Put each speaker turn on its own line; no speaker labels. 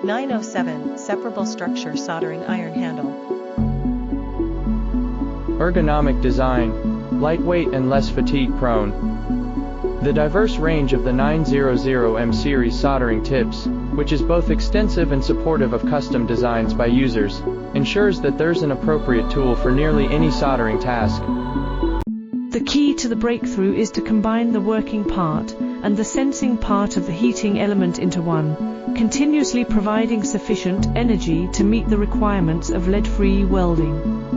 907 Separable structure soldering iron handle.
Ergonomic design, lightweight and less fatigue-prone. The diverse range of the 900M series soldering tips, which is both extensive and supportive of custom designs by users, ensures that there's an appropriate tool for nearly any soldering task.
The key to the breakthrough is to combine the working part and the sensing part of the heating element into one, continuously providing sufficient energy to meet the requirements of lead-free welding.